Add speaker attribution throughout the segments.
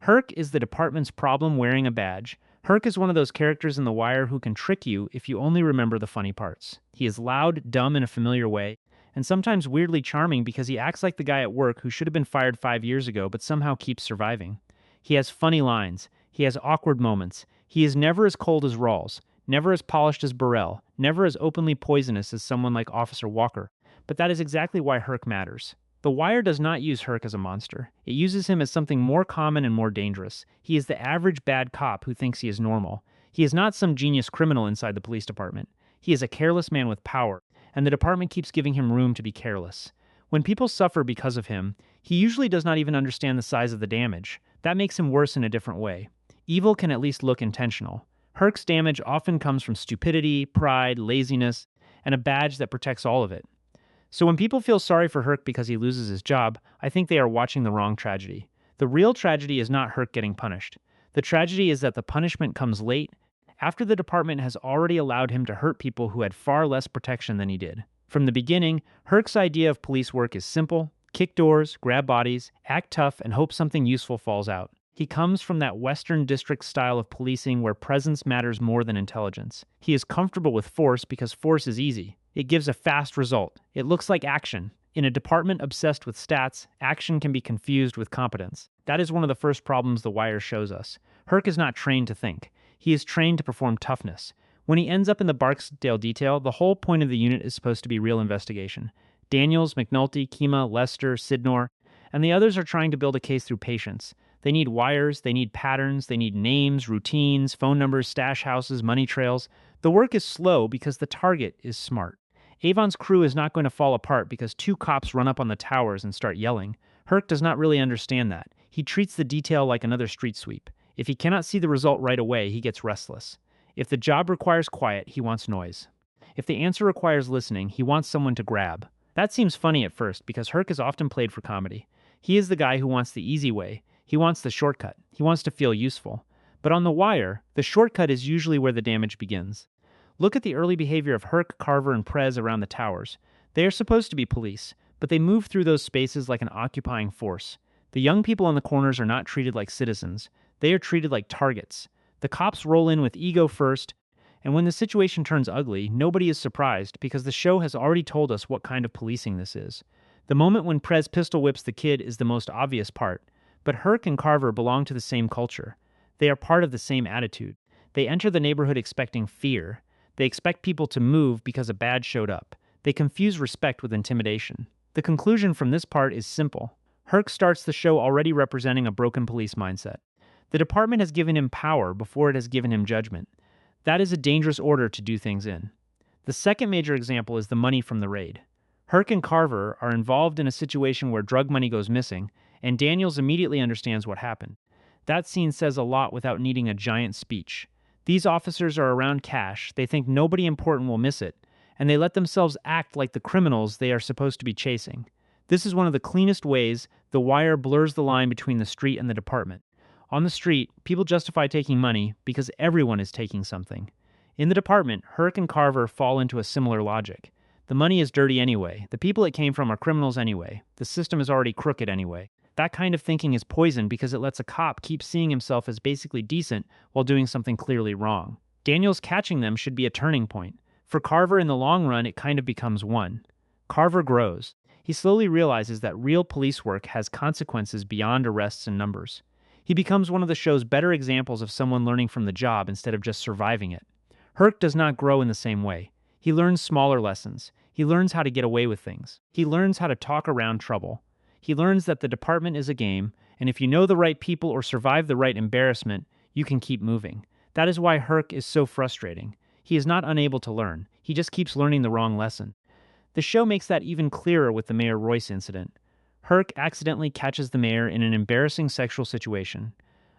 Speaker 1: Herc is the department's problem wearing a badge. Herc is one of those characters in The Wire who can trick you if you only remember the funny parts. He is loud, dumb in a familiar way, and sometimes weirdly charming because he acts like the guy at work who should have been fired 5 years ago but somehow keeps surviving. He has funny lines. He has awkward moments. He is never as cold as Rawls, never as polished as Burrell, never as openly poisonous as someone like Officer Walker. But that is exactly why Herc matters. The Wire does not use Herc as a monster. It uses him as something more common and more dangerous. He is the average bad cop who thinks he is normal. He is not some genius criminal inside the police department. He is a careless man with power, and the department keeps giving him room to be careless. When people suffer because of him, he usually does not even understand the size of the damage. That makes him worse in a different way. Evil can at least look intentional. Herc's damage often comes from stupidity, pride, laziness, and a badge that protects all of it. So when people feel sorry for Herc because he loses his job, I think they are watching the wrong tragedy. The real tragedy is not Herc getting punished. The tragedy is that the punishment comes late, after the department has already allowed him to hurt people who had far less protection than he did. From the beginning, Herc's idea of police work is simple: kick doors, grab bodies, act tough, and hope something useful falls out. He comes from that Western District style of policing where presence matters more than intelligence. He is comfortable with force because force is easy. It gives a fast result. It looks like action. In a department obsessed with stats, action can be confused with competence. That is one of the first problems The Wire shows us. Herc is not trained to think. He is trained to perform toughness. When he ends up in the Barksdale detail, the whole point of the unit is supposed to be real investigation. Daniels, McNulty, Kima, Lester, Sidnor, and the others are trying to build a case through patience. They need wires, they need patterns, they need names, routines, phone numbers, stash houses, money trails. The work is slow because the target is smart. Avon's crew is not going to fall apart because two cops run up on the towers and start yelling. Herc does not really understand that. He treats the detail like another street sweep. If he cannot see the result right away, he gets restless. If the job requires quiet, he wants noise. If the answer requires listening, he wants someone to grab. That seems funny at first because Herc is often played for comedy. He is the guy who wants the easy way. He wants the shortcut. He wants to feel useful. But on The Wire, the shortcut is usually where the damage begins. Look at the early behavior of Herc, Carver, and Prez around the towers. They are supposed to be police, but they move through those spaces like an occupying force. The young people on the corners are not treated like citizens. They are treated like targets. The cops roll in with ego first, and when the situation turns ugly, nobody is surprised because the show has already told us what kind of policing this is. The moment when Prez pistol whips the kid is the most obvious part, but Herc and Carver belong to the same culture. They are part of the same attitude. They enter the neighborhood expecting fear. They expect people to move because a badge showed up. They confuse respect with intimidation. The conclusion from this part is simple. Herc starts the show already representing a broken police mindset. The department has given him power before it has given him judgment. That is a dangerous order to do things in. The second major example is the money from the raid. Herc and Carver are involved in a situation where drug money goes missing, and Daniels immediately understands what happened. That scene says a lot without needing a giant speech. These officers are around cash, they think nobody important will miss it, and they let themselves act like the criminals they are supposed to be chasing. This is one of the cleanest ways The Wire blurs the line between the street and the department. On the street, people justify taking money because everyone is taking something. In the department, Herc and Carver fall into a similar logic. The money is dirty anyway. The people it came from are criminals anyway. The system is already crooked anyway. That kind of thinking is poison because it lets a cop keep seeing himself as basically decent while doing something clearly wrong. Daniels catching them should be a turning point. For Carver in the long run, it kind of becomes one. Carver grows. He slowly realizes that real police work has consequences beyond arrests and numbers. He becomes one of the show's better examples of someone learning from the job instead of just surviving it. Herc does not grow in the same way. He learns smaller lessons. He learns how to get away with things. He learns how to talk around trouble. He learns that the department is a game, and if you know the right people or survive the right embarrassment, you can keep moving. That is why Herc is so frustrating. He is not unable to learn. He just keeps learning the wrong lesson. The show makes that even clearer with the Mayor Royce incident. Herc accidentally catches the mayor in an embarrassing sexual situation.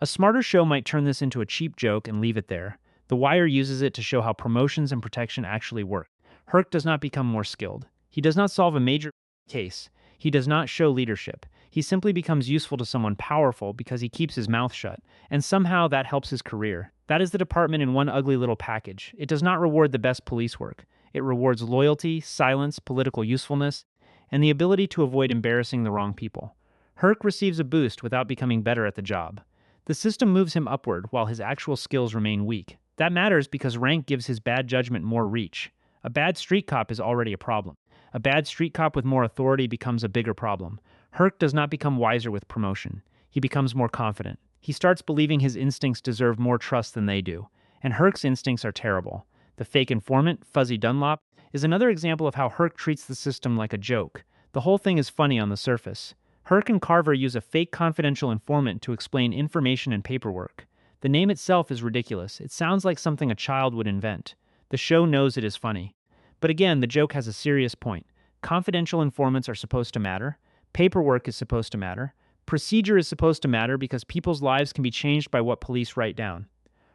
Speaker 1: A smarter show might turn this into a cheap joke and leave it there. The Wire uses it to show how promotions and protection actually work. Herc does not become more skilled. He does not solve a major case. He does not show leadership. He simply becomes useful to someone powerful because he keeps his mouth shut, and somehow that helps his career. That is the department in one ugly little package. It does not reward the best police work. It rewards loyalty, silence, political usefulness, and the ability to avoid embarrassing the wrong people. Herc receives a boost without becoming better at the job. The system moves him upward while his actual skills remain weak. That matters because rank gives his bad judgment more reach. A bad street cop is already a problem. A bad street cop with more authority becomes a bigger problem. Herc does not become wiser with promotion. He becomes more confident. He starts believing his instincts deserve more trust than they do. And Herc's instincts are terrible. The fake informant, Fuzzy Dunlop, is another example of how Herc treats the system like a joke. The whole thing is funny on the surface. Herc and Carver use a fake confidential informant to explain information and paperwork. The name itself is ridiculous. It sounds like something a child would invent. The show knows it is funny. But again, the joke has a serious point. Confidential informants are supposed to matter. Paperwork is supposed to matter. Procedure is supposed to matter because people's lives can be changed by what police write down.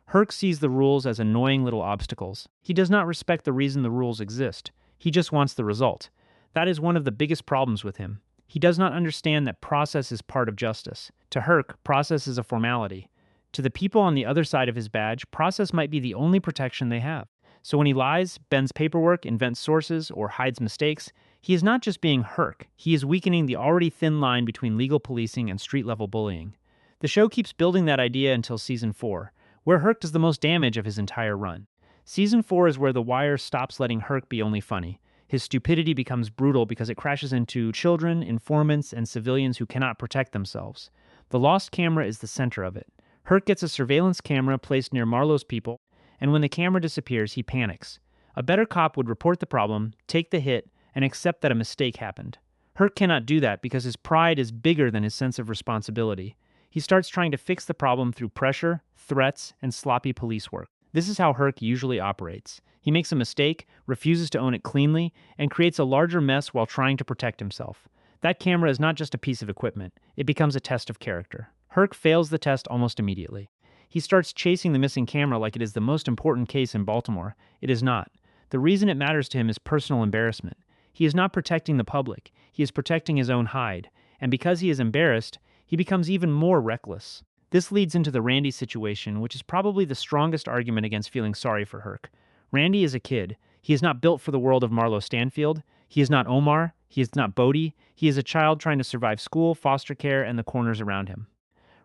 Speaker 1: Herc sees the rules as annoying little obstacles. He does not respect the reason the rules exist. He just wants the result. That is one of the biggest problems with him. He does not understand that process is part of justice. To Herc, process is a formality. To the people on the other side of his badge, process might be the only protection they have. So when he lies, bends paperwork, invents sources, or hides mistakes, he is not just being Herc, he is weakening the already thin line between legal policing and street-level bullying. The show keeps building that idea until Season 4, where Herc does the most damage of his entire run. Season 4 is where The Wire stops letting Herc be only funny. His stupidity becomes brutal because it crashes into children, informants, and civilians who cannot protect themselves. The lost camera is the center of it. Herc gets a surveillance camera placed near Marlowe's people, and when the camera disappears, he panics. A better cop would report the problem, take the hit, and accept that a mistake happened. Herc cannot do that because his pride is bigger than his sense of responsibility. He starts trying to fix the problem through pressure, threats, and sloppy police work. This is how Herc usually operates. He makes a mistake, refuses to own it cleanly, and creates a larger mess while trying to protect himself. That camera is not just a piece of equipment. It becomes a test of character. Herc fails the test almost immediately. He starts chasing the missing camera like it is the most important case in Baltimore. It is not. The reason it matters to him is personal embarrassment. He is not protecting the public. He is protecting his own hide. And because he is embarrassed, he becomes even more reckless. This leads into the Randy situation, which is probably the strongest argument against feeling sorry for Herc. Randy is a kid. He is not built for the world of Marlowe Stanfield. He is not Omar. He is not Bodie. He is a child trying to survive school, foster care, and the corners around him.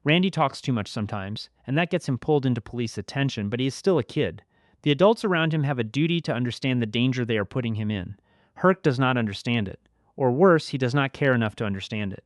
Speaker 1: Randy talks too much sometimes, and that gets him pulled into police attention, but he is still a kid. The adults around him have a duty to understand the danger they are putting him in. Herc does not understand it. Or worse, he does not care enough to understand it.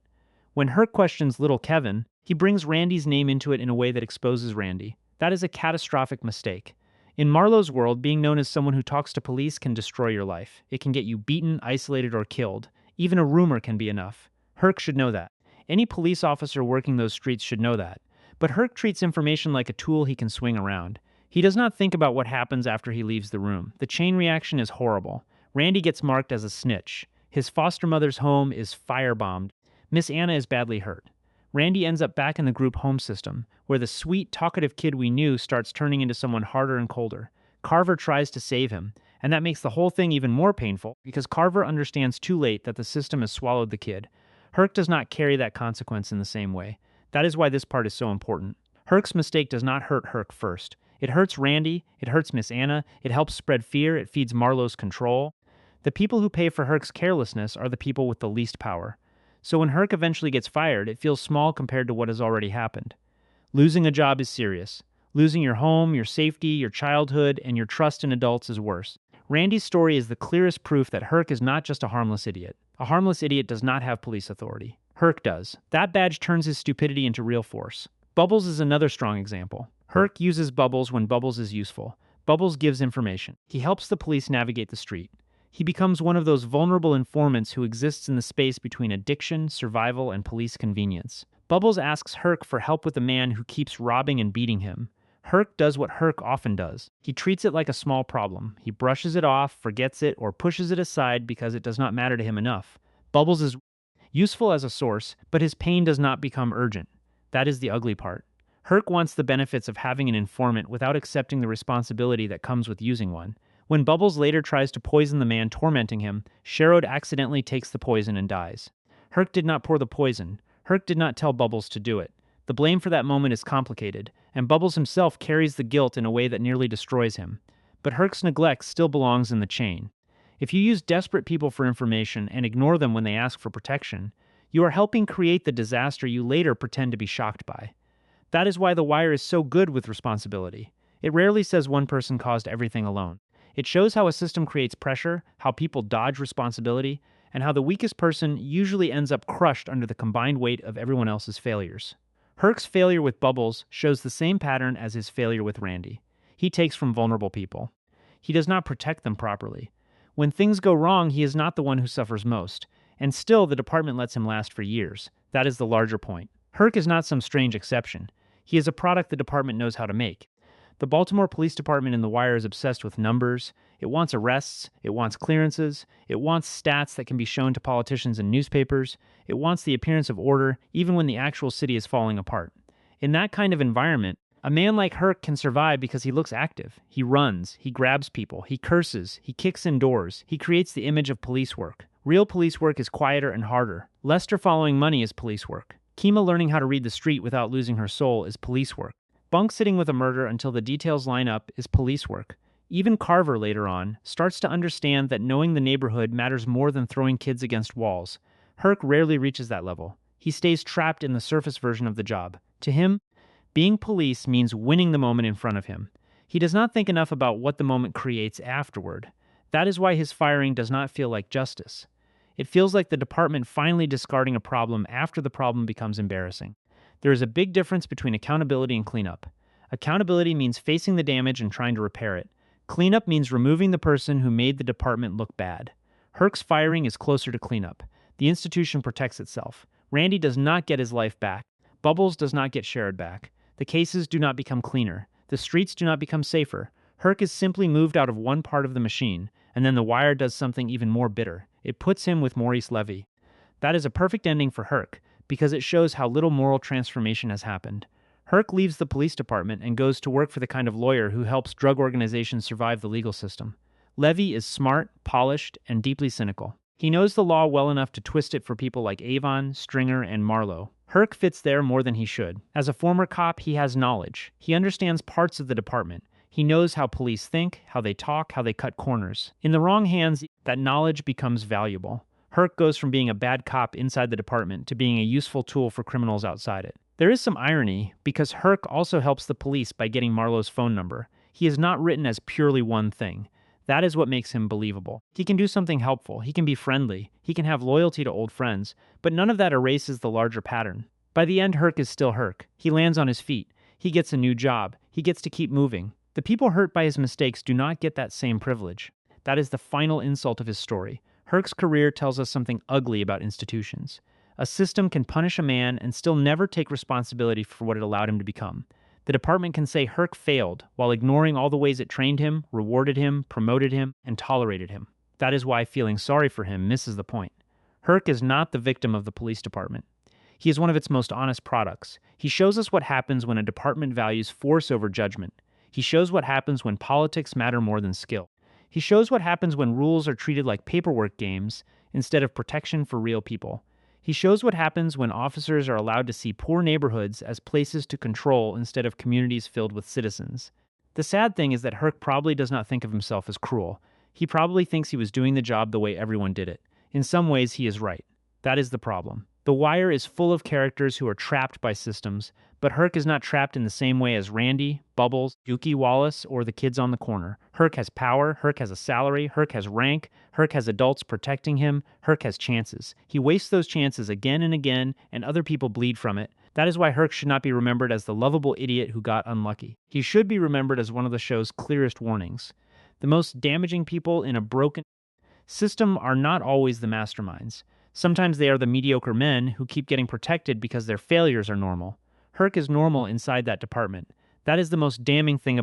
Speaker 1: When Herc questions little Kevin, he brings Randy's name into it in a way that exposes Randy. That is a catastrophic mistake. In Marlowe's world, being known as someone who talks to police can destroy your life. It can get you beaten, isolated, or killed. Even a rumor can be enough. Herc should know that. Any police officer working those streets should know that. But Herc treats information like a tool he can swing around. He does not think about what happens after he leaves the room. The chain reaction is horrible. Randy gets marked as a snitch. His foster mother's home is firebombed. Miss Anna is badly hurt. Randy ends up back in the group home system, where the sweet, talkative kid we knew starts turning into someone harder and colder. Carver tries to save him, and that makes the whole thing even more painful because Carver understands too late that the system has swallowed the kid. Herc does not carry that consequence in the same way. That is why this part is so important. Herc's mistake does not hurt Herc first. It hurts Randy, it hurts Miss Anna, it helps spread fear, it feeds Marlowe's control. The people who pay for Herc's carelessness are the people with the least power. So when Herc eventually gets fired, it feels small compared to what has already happened. Losing a job is serious. Losing your home, your safety, your childhood, and your trust in adults is worse. Randy's story is the clearest proof that Herc is not just a harmless idiot. A harmless idiot does not have police authority. Herc does. That badge turns his stupidity into real force. Bubbles is another strong example. Herc uses Bubbles when Bubbles is useful. Bubbles gives information. He helps the police navigate the street. He becomes one of those vulnerable informants who exists in the space between addiction, survival, and police convenience. Bubbles asks Herc for help with a man who keeps robbing and beating him. Herc does what Herc often does. He treats it like a small problem. He brushes it off, forgets it, or pushes it aside because it does not matter to him enough. Bubbles is useful as a source, but his pain does not become urgent. That is the ugly part. Herc wants the benefits of having an informant without accepting the responsibility that comes with using one. When Bubbles later tries to poison the man tormenting him, Sherrod accidentally takes the poison and dies. Herc did not pour the poison. Herc did not tell Bubbles to do it. The blame for that moment is complicated, and Bubbles himself carries the guilt in a way that nearly destroys him. But Herc's neglect still belongs in the chain. If you use desperate people for information and ignore them when they ask for protection, you are helping create the disaster you later pretend to be shocked by. That is why The Wire is so good with responsibility. It rarely says one person caused everything alone. It shows how a system creates pressure, how people dodge responsibility, and how the weakest person usually ends up crushed under the combined weight of everyone else's failures. Herc's failure with Bubbles shows the same pattern as his failure with Randy. He takes from vulnerable people. He does not protect them properly. When things go wrong, he is not the one who suffers most. And still, the department lets him last for years. That is the larger point. Herc is not some strange exception. He is a product the department knows how to make. The Baltimore Police Department in The Wire is obsessed with numbers. It wants arrests. It wants clearances. It wants stats that can be shown to politicians and newspapers. It wants the appearance of order, even when the actual city is falling apart. In that kind of environment, a man like Herc can survive because he looks active. He runs, he grabs people, he curses, he kicks in doors, he creates the image of police work. Real police work is quieter and harder. Lester following money is police work. Kima learning how to read the street without losing her soul is police work. Bunk sitting with a murder until the details line up is police work. Even Carver, later on, starts to understand that knowing the neighborhood matters more than throwing kids against walls. Herc rarely reaches that level. He stays trapped in the surface version of the job. To him, being police means winning the moment in front of him. He does not think enough about what the moment creates afterward. That is why his firing does not feel like justice. It feels like the department finally discarding a problem after the problem becomes embarrassing. There is a big difference between accountability and cleanup. Accountability means facing the damage and trying to repair it. Cleanup means removing the person who made the department look bad. Herc's firing is closer to cleanup. The institution protects itself. Randy does not get his life back. Bubbles does not get Sherrod back. The cases do not become cleaner. The streets do not become safer. Herc is simply moved out of one part of the machine, and then The Wire does something even more bitter. It puts him with Maurice Levy. That is a perfect ending for Herc, because it shows how little moral transformation has happened. Herc leaves the police department and goes to work for the kind of lawyer who helps drug organizations survive the legal system. Levy is smart, polished, and deeply cynical. He knows the law well enough to twist it for people like Avon, Stringer, and Marlowe. Herc fits there more than he should. As a former cop, he has knowledge. He understands parts of the department. He knows how police think, how they talk, how they cut corners. In the wrong hands, that knowledge becomes valuable. Herc goes from being a bad cop inside the department to being a useful tool for criminals outside it. There is some irony, because Herc also helps the police by getting Marlowe's phone number. He is not written as purely one thing. That is what makes him believable. He can do something helpful, he can be friendly, he can have loyalty to old friends, but none of that erases the larger pattern. By the end, Herc is still Herc. He lands on his feet. He gets a new job. He gets to keep moving. The people hurt by his mistakes do not get that same privilege. That is the final insult of his story. Herc's career tells us something ugly about institutions. A system can punish a man and still never take responsibility for what it allowed him to become. The department can say Herc failed while ignoring all the ways it trained him, rewarded him, promoted him, and tolerated him. That is why feeling sorry for him misses the point. Herc is not the victim of the police department. He is one of its most honest products. He shows us what happens when a department values force over judgment. He shows what happens when politics matter more than skill. He shows what happens when rules are treated like paperwork games instead of protection for real people. He shows what happens when officers are allowed to see poor neighborhoods as places to control instead of communities filled with citizens. The sad thing is that Herc probably does not think of himself as cruel. He probably thinks he was doing the job the way everyone did it. In some ways, he is right. That is the problem. The Wire is full of characters who are trapped by systems, but Herc is not trapped in the same way as Randy, Bubbles, Dookie Wallace, or the kids on the corner. Herc has power, Herc has a salary, Herc has rank, Herc has adults protecting him, Herc has chances. He wastes those chances again and again, and other people bleed from it. That is why Herc should not be remembered as the lovable idiot who got unlucky. He should be remembered as one of the show's clearest warnings. The most damaging people in a broken system are not always the masterminds. Sometimes they are the mediocre men who keep getting protected because their failures are normal. Herc is normal inside that department. That is the most damning thing about